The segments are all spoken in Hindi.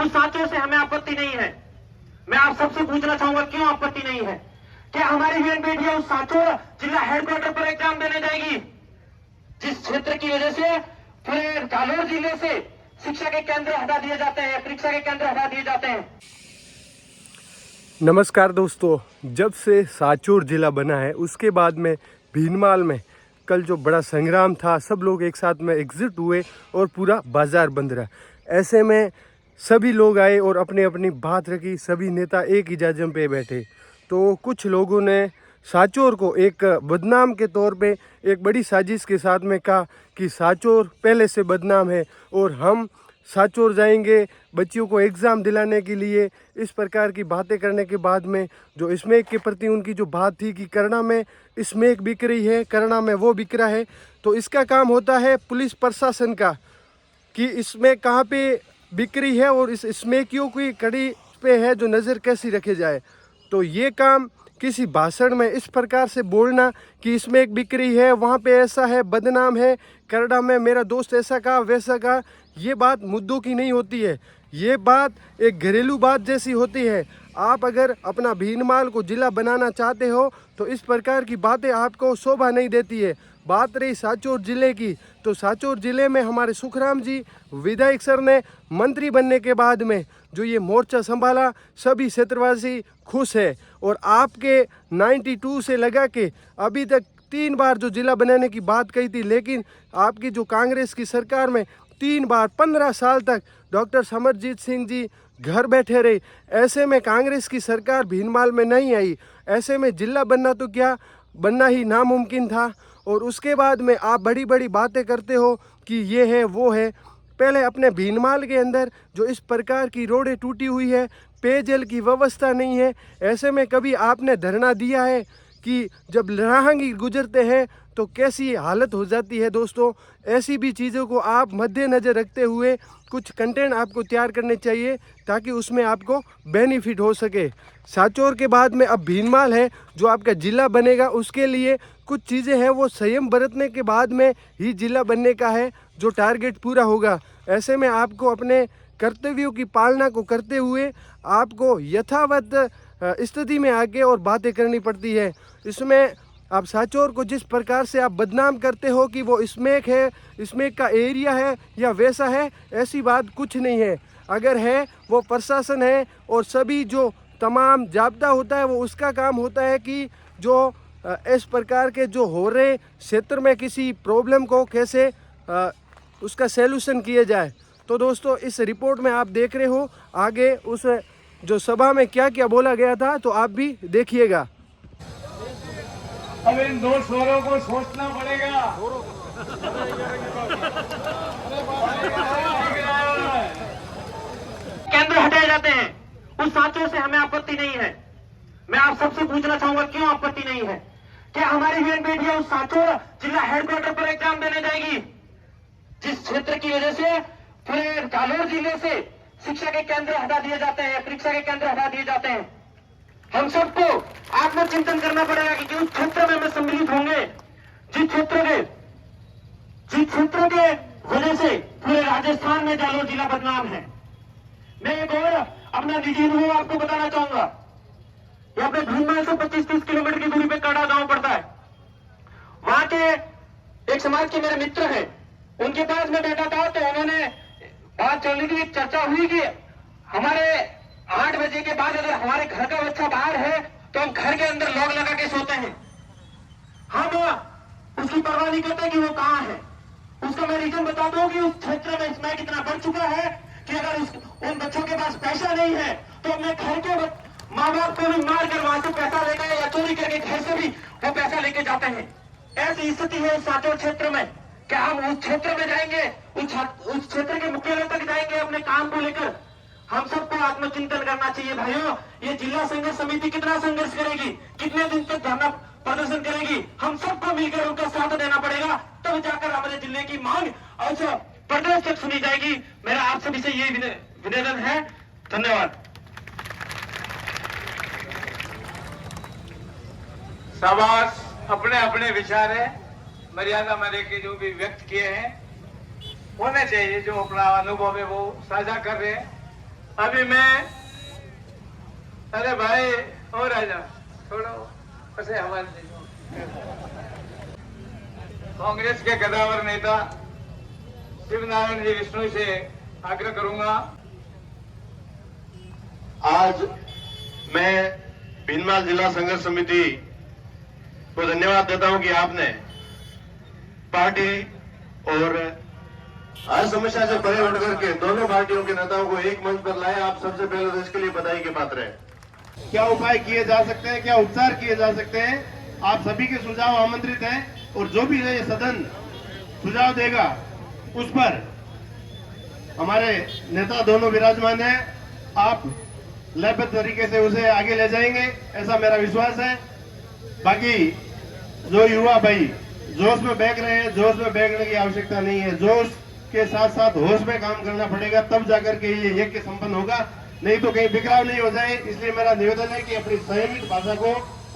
उस साँचों से हमें आपत्ति नहीं है। मैं आप सबसे पूछना चाहूंगा क्यों आपत्ति नहीं है? क्या हमारी बहन बेटियां उस साँचों जिला हेडक्वार्टर पर एग्जाम देने जाएगी, जिस क्षेत्र की वजह से पूरे जालोर जिले से शिक्षा के केंद्र हटा दिए जाते हैं, परीक्षा के केंद्र हटा दिए जाते हैं। नमस्कार दोस्तों, जब से सांचौर ज़िला बना है उसके बाद में भीनमाल में कल जो बड़ा संग्राम था, सब लोग एक साथ में एग्जिट हुए और पूरा बाज़ार बंद रहा। ऐसे में सभी लोग आए और अपनी अपनी बात रखी, सभी नेता एक ही जाजम पे बैठे। तो कुछ लोगों ने सांचौर को एक बदनाम के तौर पे एक बड़ी साजिश के साथ में कहा कि सांचौर पहले से बदनाम है और हम सांचौर जाएंगे बच्चियों को एग्ज़ाम दिलाने के लिए। इस प्रकार की बातें करने के बाद में जो स्मैक के प्रति उनकी जो बात थी कि करना में स्मैक बिक रही है, करना में वो बिक रहा है, तो इसका काम होता है पुलिस प्रशासन का कि इसमें कहाँ पे बिक्री है और इस स्मैकियों की कड़ी पे है जो नज़र कैसी रखे जाए। तो ये काम किसी भाषण में इस प्रकार से बोलना कि इसमें एक बिक्री है, वहाँ पे ऐसा है, बदनाम है, कनाडा में मेरा दोस्त ऐसा कहा वैसा कहा, ये बात मुद्दों की नहीं होती है। ये बात एक घरेलू बात जैसी होती है। आप अगर अपना भीनमाल को ज़िला बनाना चाहते हो तो इस प्रकार की बातें आपको शोभा नहीं देती है। बात रही सांचौर ज़िले की, तो सांचौर ज़िले में हमारे सुखराम जी विधायक सर ने मंत्री बनने के बाद में जो ये मोर्चा संभाला, सभी क्षेत्रवासी खुश है। और आपके 92 से लगा के अभी तक 3 बार जो ज़िला बनाने की बात कही थी, लेकिन आपकी जो कांग्रेस की सरकार में 3 बार 15 साल तक डॉक्टर समरजीत सिंह जी घर बैठे रहे। ऐसे में कांग्रेस की सरकार भीनमाल में नहीं आई। ऐसे में ज़िला बनना तो क्या, बनना ही नामुमकिन था। और उसके बाद में आप बड़ी बड़ी बातें करते हो कि ये है वो है। पहले अपने भीनमाल के अंदर जो इस प्रकार की रोडें टूटी हुई है, पेयजल की व्यवस्था नहीं है, ऐसे में कभी आपने धरना दिया है कि जब राहगीर गुजरते हैं तो कैसी हालत हो जाती है। दोस्तों, ऐसी भी चीज़ों को आप मद्देनज़र रखते हुए कुछ कंटेंट आपको तैयार करने चाहिए ताकि उसमें आपको बेनिफिट हो सके। सांचौर के बाद में अब भीनमाल है जो आपका ज़िला बनेगा, उसके लिए कुछ चीज़ें हैं वो संयम बरतने के बाद में ही ज़िला बनने का है जो टारगेट पूरा होगा। ऐसे में आपको अपने कर्तव्यों की पालना को करते हुए आपको यथावत स्थिति में आके और बातें करनी पड़ती है। इसमें आप सांचौर को जिस प्रकार से आप बदनाम करते हो कि वो स्मैक है, स्मैक का एरिया है या वैसा है, ऐसी बात कुछ नहीं है। अगर है वो प्रशासन है और सभी जो तमाम जाब्ता होता है वो उसका काम होता है कि जो इस प्रकार के जो हो रहे क्षेत्र में किसी प्रॉब्लम को कैसे उसका सैल्यूशन किया जाए। तो दोस्तों, इस रिपोर्ट में आप देख रहे हो आगे उस जो सभा में क्या क्या बोला गया था, तो आप भी देखिएगा। अब इन 2 स्वरों को सोचना पड़ेगा। केंद्र हटाए जाते हैं, उस साँचों से हमें आपत्ति नहीं है। मैं आप सबसे पूछना चाहूंगा क्यों आपत्ति नहीं है? क्या हमारी बहन बेटियां उस सांचौर जिला हेडक्वार्टर पर एग्जाम देने जाएगी, जिस क्षेत्र की वजह से पूरे जालोर जिले से शिक्षा के केंद्र हटा दिए जाते हैं, परीक्षा के केंद्र हटा दिए जाते हैं? हम सबको आत्मचिंतन करना पड़ेगा कि उस क्षेत्र में हम सम्मिलित होंगे जिस क्षेत्र के वजह से पूरे राजस्थान में जालोर जिला बदनाम है। मैं एक और अपना निजी अनुभव आपको बताना चाहूंगा। यहाँ पे भीनमाल से 25-30 किलोमीटर की दूरी पे कड़ा गांव पड़ता है। वहां के एक समाज के मेरे मित्र हैं, उनके पास में बैठा था तो उन्होंने बात चल रही थी, चर्चा हुई कि हमारे 8 बजे के बाद अगर हमारे घर का बच्चा बाहर है तो हम घर के अंदर लॉक लगा के सोते हैं। हम उसकी परवाह नहीं करते कि वो कहाँ है। उसका मैं रीजन बताता हूँ कि उस क्षेत्र में स्मैक इतना बढ़ चुका है कि अगर उन बच्चों के पास पैसा नहीं है तो अपने घर के माँ बाप को भी मार कर वहां से पैसा लेकर या चोरी करके घर से भी वो पैसा लेके जाते हैं। ऐसी स्थिति है उस सांचौर क्षेत्र में। क्या हम उस क्षेत्र में जाएंगे, उस क्षेत्र के मुख्यालय तक जाएंगे अपने काम को लेकर? हम सबको आत्मचिंतन करना चाहिए भाइयों। ये जिला संघर्ष समिति कितना संघर्ष करेगी, कितने दिन तक धरना प्रदर्शन करेगी? हम सबको मिलकर उनका साथ देना पड़ेगा, तब जाकर हमारे जिले की मांग और प्रदेश तक सुनी जाएगी। मेरा आप सभी से यही निवेदन है। धन्यवाद। शाबाश, अपने अपने विचार है, मर्यादा में के जो भी व्यक्त किए हैं होने चाहिए, जो अपना अनुभव है वो साझा कर रहे हैं। अभी मैं, अरे भाई और राजा छोड़ो उसे हमारे कांग्रेस के कदावर नेता शिवनारायण जी विष्णु से आग्रह करूंगा। आज मैं भीनमाल जिला संघर्ष समिति को धन्यवाद देता हूं कि आपने पार्टी और हर समस्या से परे उठ करके दोनों पार्टियों के नेताओं को एक मंच पर लाए। आप सबसे पहले तो इसके लिए बधाई के पात्र हैं। क्या उपाय किए जा सकते हैं, क्या उपचार किए जा सकते हैं, आप सभी के सुझाव आमंत्रित हैं और जो भी ये सदन सुझाव देगा उस पर हमारे नेता दोनों विराजमान हैं। आप लयबद्ध तरीके से उसे आगे ले जाएंगे ऐसा मेरा विश्वास है। बाकी जो युवा भाई जोश में बहक रहे हैं, जोश में बहकने की आवश्यकता नहीं है। जोश के साथ साथ होश में काम करना पड़ेगा, तब जाकर के ये यज्ञ संपन्न होगा, नहीं तो कहीं बिखराव नहीं हो जाए। इसलिए मेरा निवेदन है कि अपनी संयमित भाषा को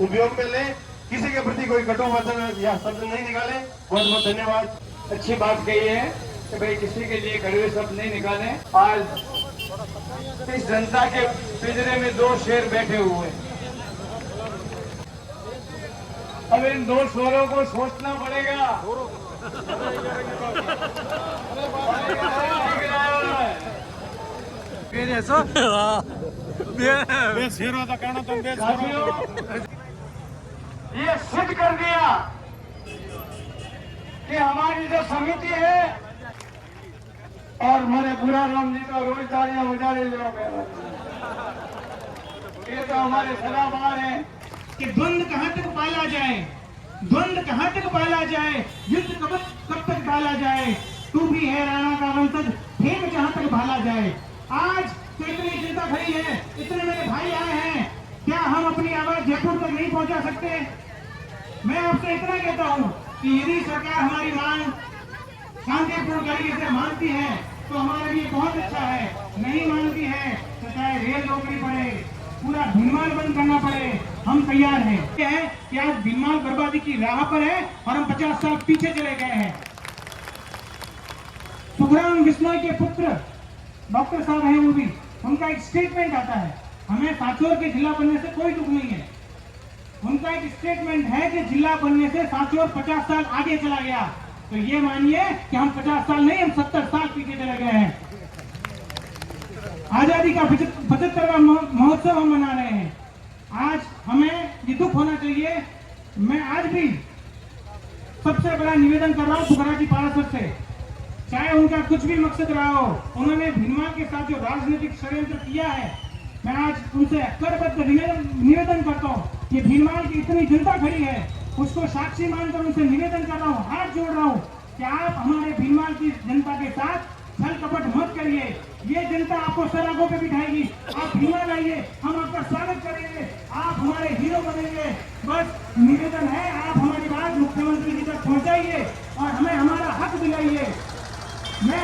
उपयोग में लें, किसी के प्रति कोई कटु वचन या शब्द नहीं निकाले। बहुत बहुत धन्यवाद। अच्छी बात कही है कि भाई किसी के लिए कड़वे शब्द नहीं निकाले। आज इस जनता के पिंजरे में दो शेर बैठे हुए हैं। अब इन दो शेरों को सोचना पड़ेगा। ये सिद्ध कर दिया कि हमारी जो समिति है और हमारे बुरा राम जी तो रोज तालियां बजा रहे लोग, ये तो हमारे सलाहकार हैं कि द्वंद कहां तक पाला जाए, द्वंद कहां तक पाला जाए, युद्ध कब तक डाला जाए, तू भी है राणा का वंशज, फेम जहां तक भाला जाए। आज तो इतनी चिंता खड़ी है, इतने मेरे भाई आए हैं, क्या हम अपनी आवाज जयपुर तक नहीं पहुंचा सकते? मैं आपसे इतना कहता हूं कि यदि सरकार हमारी मांग शांतिपूर्ण तरीके से मानती है तो हमारे लिए बहुत अच्छा है, नहीं मानती है तो चाहे रेल रोकनी पड़े, पूरा भीनमाल बंद करना पड़े, हम तैयार हैं। यह है कि आज भीनमाल बर्बादी की राह पर है और हम 50 साल पीछे चले गए हैं। सुखराम बिश्नोई के पुत्र डॉक्टर साहब हैं, वो भी उनका एक स्टेटमेंट आता है, हमें सांचौर के जिला बनने से कोई दुख नहीं है। उनका एक स्टेटमेंट है कि जिला बनने से सांचौर 50 साल आगे चला गया। तो ये मानिए कि हम 50 साल नहीं, हम 70 साल पीछे चले गए हैं। आजादी का 75वां महोत्सव हम मना रहे हैं। आज हमें ये दुख होना चाहिए। मैं आज भी सबसे बड़ा निवेदन कर रहा हूँ फुकराजी पाराशर से, चाहे उनका कुछ भी मकसद रहा हो, उन्होंने भीनमाल के साथ जो राजनीतिक षड्यंत्र किया है, मैं आज उनसे करबद्ध निवेदन करता हूँ कि भीनमाल की इतनी जनता खड़ी है, उसको साक्षी मानकर उनसे निवेदन कर रहा हूँ, हाथ जोड़ रहा हूँ कि आप हमारे भीनमाल की जनता के साथ छल कपट मत करिए। ये जनता आपको सड़कों पे बिठाएगी, आप भीनमाल आइए, हम आपका स्वागत करेंगे, आप हमारे हीरो बनेंगे। बस निवेदन है, आप हमारी बात मुख्यमंत्री जी तक पहुंचाइए और हमें हमारा हक दिलाइए। मैं